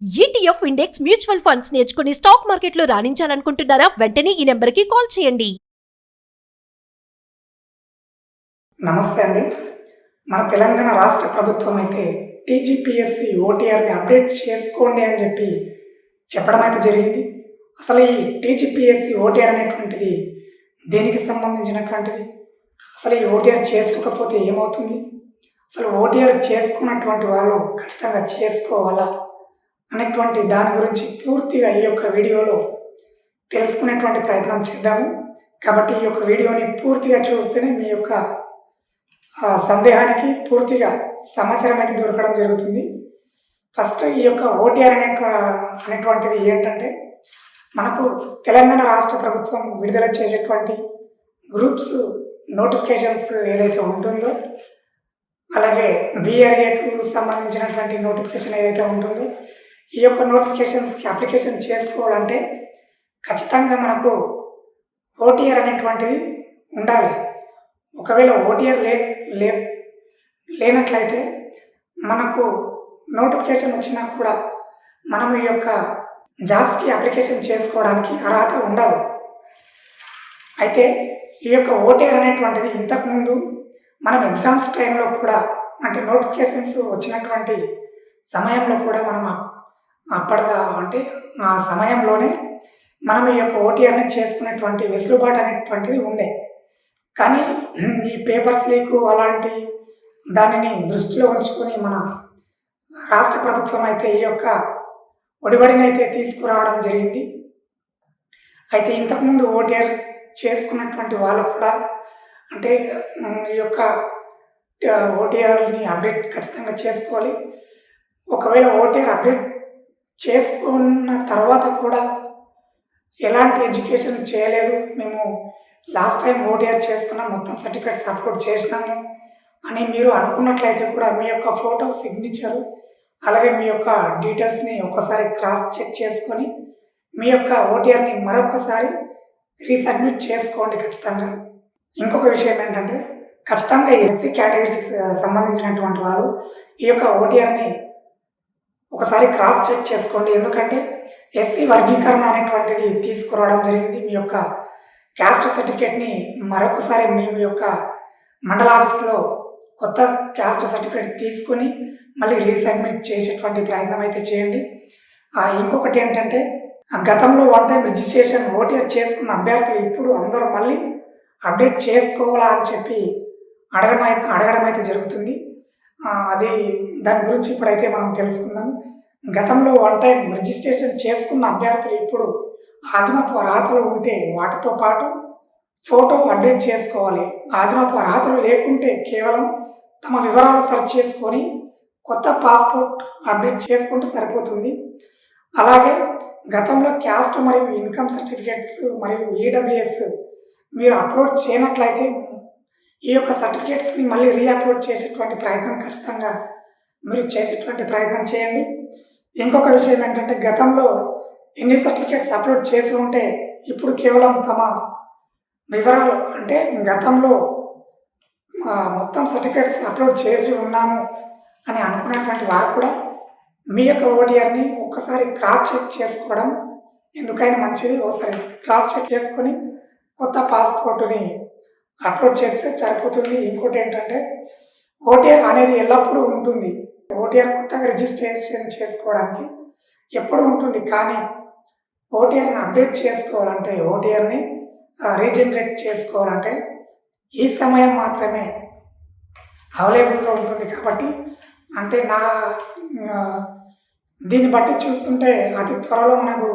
ETF index mutual funds నేర్చుకుని stock మార్కెట్లో రాణించాలనుకుంటున్నారా? వెంటనే ఈ నెంబర్కి కాల్ చేయండి. నమస్తే అండి. మన తెలంగాణ రాష్ట్ర ప్రభుత్వం అయితే టీజీపీఎస్సీ ఓటీఆర్ని అప్డేట్ చేసుకోండి అని చెప్పడం అయితే జరిగింది. అసలు ఈ టీజీపీఎస్సీ ఓటీఆర్ అనేటువంటిది దేనికి సంబంధించినటువంటిది? అసలు ఈ ఓటీఆర్ చేసుకోకపోతే ఏమవుతుంది? అసలు ఓటీఆర్ చేసుకున్నటువంటి వాళ్ళు ఖచ్చితంగా చేసుకోవాలా అనేటువంటి దాని గురించి పూర్తిగా ఈ యొక్క వీడియోలో తెలుసుకునేటువంటి ప్రయత్నం చేద్దాము. కాబట్టి ఈ యొక్క వీడియోని పూర్తిగా చూస్తేనే మీ యొక్క సందేహానికి పూర్తిగా సమాచారం అయితే దొరకడం జరుగుతుంది. ఫస్ట్ ఈ యొక్క ఓటీఆర్ అనేటువంటిది ఏంటంటే, మనకు తెలంగాణ రాష్ట్ర ప్రభుత్వం విడుదల చేసేటువంటి గ్రూప్స్ నోటిఫికేషన్స్ ఏదైతే ఉంటుందో, అలాగే బీఆర్ఏకు సంబంధించినటువంటి నోటిఫికేషన్ ఏదైతే ఉంటుందో, ఈ యొక్క నోటిఫికేషన్స్కి అప్లికేషన్ చేసుకోవాలంటే ఖచ్చితంగా మనకు ఓటీఆర్ అనేటువంటిది ఉండాలి. ఒకవేళ ఓటీఆర్ లేనట్లయితే మనకు నోటిఫికేషన్ వచ్చినా కూడా మనం ఈ యొక్క జాబ్స్కి అప్లికేషన్ చేసుకోవడానికి అర్హత ఉండదు. అయితే ఈ యొక్క ఓటీఆర్ అనేటువంటిది ఇంతకుముందు మనం ఎగ్జామ్స్ టైంలో కూడా, అంటే నోటిఫికేషన్స్ వచ్చినటువంటి సమయంలో కూడా మనం ఆ సమయంలోనే మనం ఈ యొక్క ఓటీఆర్ని చేసుకునేటువంటి వెసులుబాటు అనేటువంటిది ఉండే. కానీ ఈ పేపర్స్ లీకు అలాంటి దానిని దృష్టిలో ఉంచుకొని మన రాష్ట్ర ప్రభుత్వం అయితే ఈ యొక్క ఒడిబడిని అయితే తీసుకురావడం జరిగింది. అయితే ఇంతకుముందు ఓటీఆర్ చేసుకున్నటువంటి వాళ్ళు కూడా, అంటే ఈ యొక్క ఓటీఆర్ని అప్డేట్ ఖచ్చితంగా చేసుకోవాలి. ఒకవేళ ఓటీఆర్ అప్డేట్ చేసుకున్న తర్వాత కూడా ఎలాంటి ఎడ్యుకేషన్ చేయలేదు, మేము లాస్ట్ టైం ఓటీఆర్ చేసుకున్నాం, మొత్తం సర్టిఫికేట్స్ అప్లోడ్ చేసినాము అని మీరు అనుకున్నట్లయితే కూడా మీ యొక్క ఫోటో, సిగ్నేచరు, అలాగే మీ యొక్క డీటెయిల్స్ని ఒకసారి క్రాస్ చెక్ చేసుకొని మీ యొక్క ఓటీఆర్ని మరొకసారి రీసబ్మిట్ చేసుకోండి ఖచ్చితంగా. ఇంకొక విషయం ఏంటంటే, ఖచ్చితంగా ఎస్సీ కేటగిరీస్ సంబంధించినటువంటి వారు ఈ యొక్క ఓటీఆర్ని ఒకసారి క్రాస్ చెక్ చేసుకోండి. ఎందుకంటే ఎస్సీ వర్గీకరణ అనేటువంటిది తీసుకురావడం జరిగింది. మీ యొక్క క్యాస్ట్ సర్టిఫికేట్ని మరొకసారి మీ యొక్క మండల ఆఫీస్లో కొత్త క్యాస్ట్ సర్టిఫికేట్ తీసుకుని మళ్ళీ రీసబ్మిట్ చేసేటువంటి ప్రయత్నం అయితే చేయండి. ఇంకొకటి ఏంటంటే, గతంలో వన్ టైం రిజిస్ట్రేషన్ ఓటీఆర్ చేసుకున్న అభ్యర్థులు ఇప్పుడు అందరూ మళ్ళీ అప్డేట్ చేసుకోవాలా అని అడగడం అయితే జరుగుతుంది. అది దాని గురించి ఇప్పుడైతే మనం తెలుసుకుందాం. గతంలో వన్ టైం రిజిస్ట్రేషన్ చేసుకున్న అభ్యర్థులు ఇప్పుడు అదనపు అర్హతలు ఉంటే వాటితో పాటు ఫోటో అప్డేట్ చేసుకోవాలి. అదనపు అర్హతలు లేకుంటే కేవలం తమ వివరాలు సెర్చ్ చేసుకొని కొత్త పాస్పోర్ట్ అప్డేట్ చేసుకుంటే సరిపోతుంది. అలాగే గతంలో క్యాస్ట్ మరియు ఇన్కమ్ సర్టిఫికేట్స్ మరియు ఈడబ్ల్యూఎస్ మీరు అప్లోడ్ చేయనట్లయితే ఈ యొక్క సర్టిఫికేట్స్ని మళ్ళీ రీఅప్లోడ్ చేసేటువంటి ప్రయత్నం ఖచ్చితంగా మీరు చేసేటువంటి ప్రయత్నం చేయండి. ఇంకొక విషయం ఏంటంటే, గతంలో ఎన్ని సర్టిఫికేట్స్ అప్లోడ్ చేసి ఉంటే ఇప్పుడు కేవలం తమ వివరాలు, అంటే గతంలో మొత్తం సర్టిఫికేట్స్ అప్లోడ్ చేసి ఉన్నాము అని అనుకున్నటువంటి వారు కూడా మీ యొక్క ఓటీఆర్ని ఒక్కసారి క్రాస్ చెక్ చేసుకోవడం ఎందుకైనా మంచిది. ఒకసారి క్రాస్ చెక్ చేసుకొని కొత్త పాస్పోర్టుని అప్లోడ్ చేస్తే సరిపోతుంది. ఇంకోటి ఏంటంటే, ఓటీఆర్ అనేది ఎల్లప్పుడూ ఉంటుంది. ఓటీఆర్ కొత్తగా రిజిస్ట్రేషన్ చేసుకోవడానికి ఎప్పుడు ఉంటుంది, కానీ ఓటీఆర్ని అప్డేట్ చేసుకోవాలంటే, ఓటీఆర్ని రీజనరేట్ చేసుకోవాలంటే ఈ సమయం మాత్రమే అవైలబుల్గా ఉంటుంది. కాబట్టి అంటే దీన్ని బట్టి చూస్తుంటే అతి త్వరలో మనకు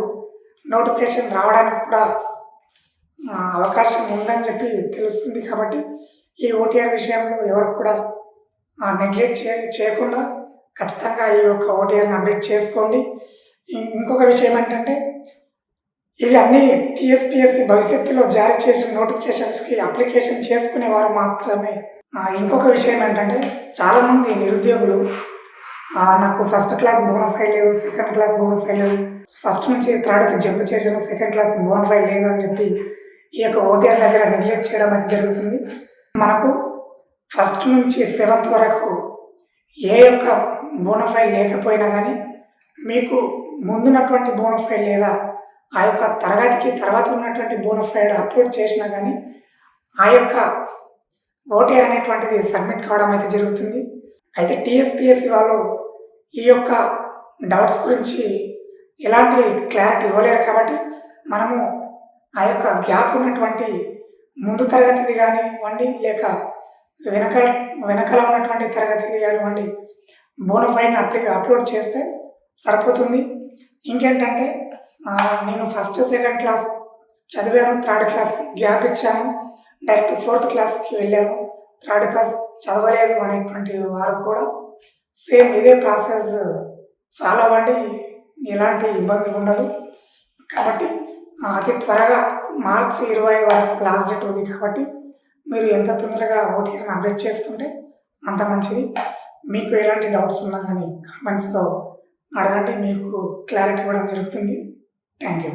నోటిఫికేషన్ రావడానికి కూడా అవకాశం ఉందని తెలుస్తుంది. కాబట్టి ఈ ఓటీఆర్ విషయంలో ఎవరు కూడా నెగ్లెక్ట్ చేయకుండా ఖచ్చితంగా ఈ యొక్క ఓటీఆర్ని అప్డేట్ చేసుకోండి. ఇంకొక విషయం ఏంటంటే, ఇవి అన్నీ టీఎస్పీఎస్సీ భవిష్యత్తులో జారీ చేసిన నోటిఫికేషన్స్కి అప్లికేషన్ చేసుకునే వారు మాత్రమే. ఇంకొక విషయం ఏంటంటే, చాలామంది నిరుద్యోగులు నాకు ఫస్ట్ క్లాస్ బోనఫైడ్ లేదు, సెకండ్ క్లాస్ బోనఫైడ్ లేదు, ఫస్ట్ నుంచి థర్డ్కి జంప్ చేసిన సెకండ్ క్లాస్ బోనఫైడ్ లేదు అని ఈ యొక్క ఓటీఆర్ దగ్గర నెగ్లెక్ట్ చేయడం అనేది జరుగుతుంది. మనకు ఫస్ట్ నుంచి 7th వరకు ఏ యొక్క బోనఫైడ్ లేకపోయినా కానీ మీకు ముందున్నటువంటి బోనఫైడ్ లేదా ఆ యొక్క తరగతికి తర్వాత ఉన్నటువంటి బోనఫైడ్ అప్లోడ్ చేసినా కానీ ఆ యొక్క ఓటీఆర్ అనేటువంటిది సబ్మిట్ కావడం అయితే జరుగుతుంది. అయితే టీఎస్పీఎస్సీ వాళ్ళు ఈ యొక్క డౌట్స్ గురించి ఎలాంటి క్లారిటీ ఇవ్వలేరు కాబట్టి మనము ఆ యొక్క గ్యాప్ ఉన్నటువంటి ముందు తరగతిది కానివ్వండి లేక వెనకాల ఉన్నటువంటి తరగతిది కానివ్వండి బోనఫైడ్ని అప్లోడ్ చేస్తే సరిపోతుంది. ఇంకేంటంటే నేను ఫస్ట్ సెకండ్ క్లాస్ చదివాను, థర్డ్ క్లాస్ గ్యాప్ ఇచ్చాను, డైరెక్ట్ ఫోర్త్ క్లాస్కి వెళ్ళాను, థర్డ్ క్లాస్ చదవలేదు అనేటువంటి వారు కూడా సేమ్ ఇదే ప్రాసెస్ ఫాలో అవ్వండి, ఎలాంటి ఇబ్బంది ఉండదు. కాబట్టి అతి త్వరగా మార్చి 20 వరకు లాస్ట్ డేట్ ఉంది కాబట్టి మీరు ఎంత తొందరగా ఓటీఆర్ని అప్డేట్ చేసుకుంటే అంత మంచిది. మీకు ఎలాంటి డౌట్స్ ఉన్నా కానీ కామెంట్స్లో అడగండి, మీకు క్లారిటీ ఇవ్వడం జరుగుతుంది. Thank you.